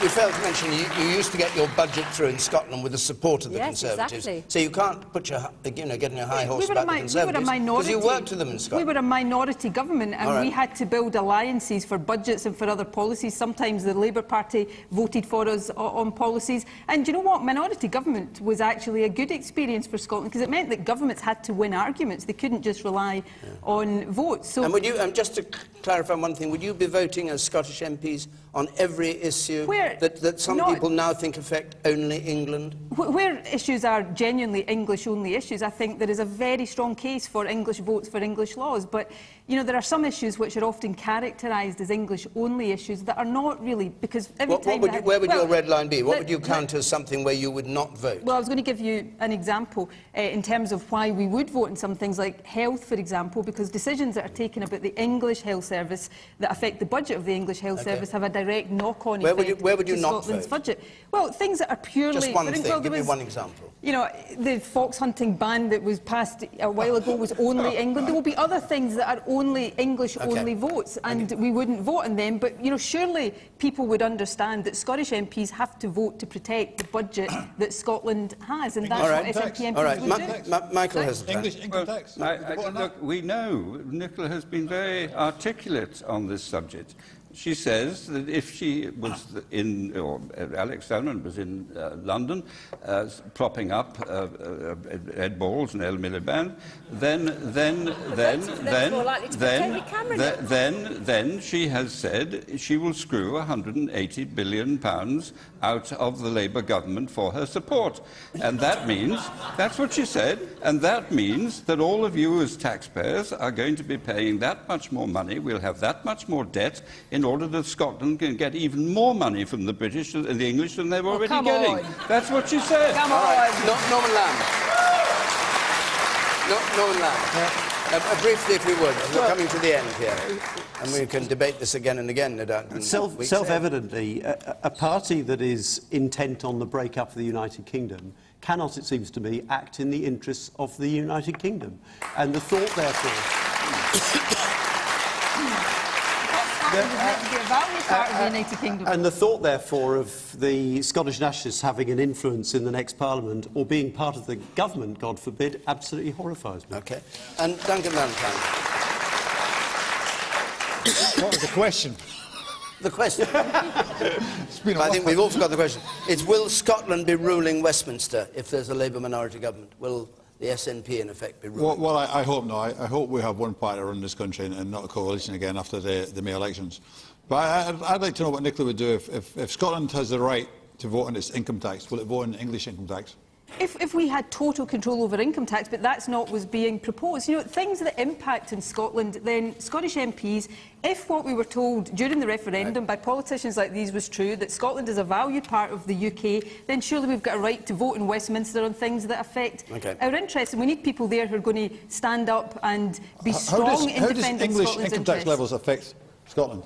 A: failed to mention you used to get your budget through in Scotland with the support of the Conservatives.
C: Exactly.
A: So you can't put your, get in your high horse about the Conservatives because you worked with them in Scotland.
C: We were a minority government, and we had to build alliances for budgets and for other policies. Sometimes the Labour Party voted for us on policies. And do you know what? Minority government was actually a good experience for Scotland because it meant that governments had to win arguments. They couldn't just rely on votes. So,
A: and would you, just to clarify one thing, would you be voting as Scottish MPs on every issue that some people now think affect only England?
C: Where issues are genuinely English-only issues, I think there is a very strong case for English votes for English laws. But, you know, there are some issues which are often characterised as English-only issues that are not really, because every time...
A: Where would your red line be? What would you count as something where you would not vote?
C: Well, I was going to give you an example in terms of why we would vote on some things like health, for example, because decisions that are taken about the English health service that affect the budget of the English health service have a direct knock-on effect
A: where would you
C: to
A: not
C: Scotland's
A: vote?
C: budget. Well, things that are purely...
A: Just one thing. Give me one example.
C: You know, the fox hunting ban that was passed a while ago was only England. There will be other things that are only English-only votes, and we wouldn't vote on them. But, you know, surely people would understand that Scottish MPs have to vote to protect the budget that Scotland has, and that's what SNP MPs would do.
A: Michael Heseltine.
H: English income tax.
D: Look, we know Nicola has been very articulate on this subject. She says that if she was in, or Alex Salmond was in London, propping up Ed Balls and El Miliband, then she has said she will screw £180 billion out of the Labour government for her support. And that means, that's what she said, and that means that all of you as taxpayers are going to be paying that much more money, we'll have that much more debt, in order that Scotland can get even more money from the British and the English than they're already getting. That's what she said.
A: Come on. Norman Lamb. Norman Lamb. Briefly, if we would. We're coming to the end here. And we can debate this again and again, no doubt.
I: Self-evidently, a party that is intent on the break-up of the United Kingdom cannot, it seems to me, act in the interests of the United Kingdom. And the thought, therefore... And the thought, therefore, of the Scottish Nationalists having an influence in the next Parliament, or being part of the government, God forbid, absolutely horrifies me.
A: OK. And Duncan Valentine.
H: What was the question?
A: The question. I think we've all forgotten the question. It's, will Scotland be ruling Westminster if there's a Labour minority government? Will the SNP, in effect, be ruling?
H: Well, I hope not. I hope we have one party run this country and not a coalition again after the May elections. But I'd like to know what Nicola would do if Scotland has the right to vote on its income tax. Will it vote on English income tax?
C: If we had total control over income tax, but that's not what was being proposed. You know, things that impact in Scotland, then Scottish MPs, if what we were told during the referendum by politicians like these was true, that Scotland is a valued part of the UK, then surely we've got a right to vote in Westminster on things that affect our interests. And we need people there who are going to stand up and be strong in defending Scotland's interests. How does
H: English income tax levels affect Scotland?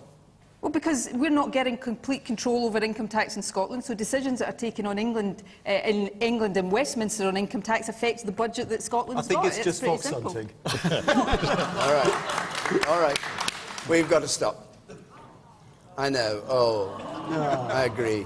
C: Well, because we're not getting complete control over income tax in Scotland, so decisions that are taken on England, in England and Westminster on income tax affects the budget that Scotland's got.
I: I think it's just fox hunting.
A: All right. We've got to stop. I know. I agree.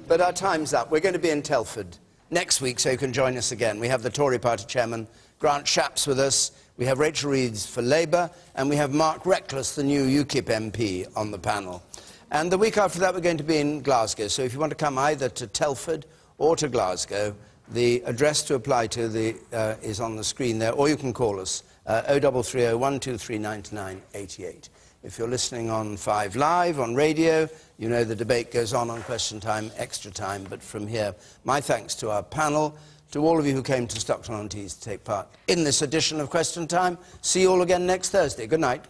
A: But our time's up. We're going to be in Telford next week, so you can join us again. We have the Tory party chairman, Grant Shapps, with us. We have Rachel Reeves for Labour, and we have Mark Reckless, the new UKIP MP, on the panel. And the week after that, we're going to be in Glasgow. So if you want to come either to Telford or to Glasgow, the address to apply to is on the screen there, or you can call us, 0330 123 9988. If you're listening on 5 Live, on radio, you know the debate goes on Question Time, Extra Time. But from here, my thanks to our panel, to all of you who came to Stockton-on-Tees to take part in this edition of Question Time. See you all again next Thursday. Good night.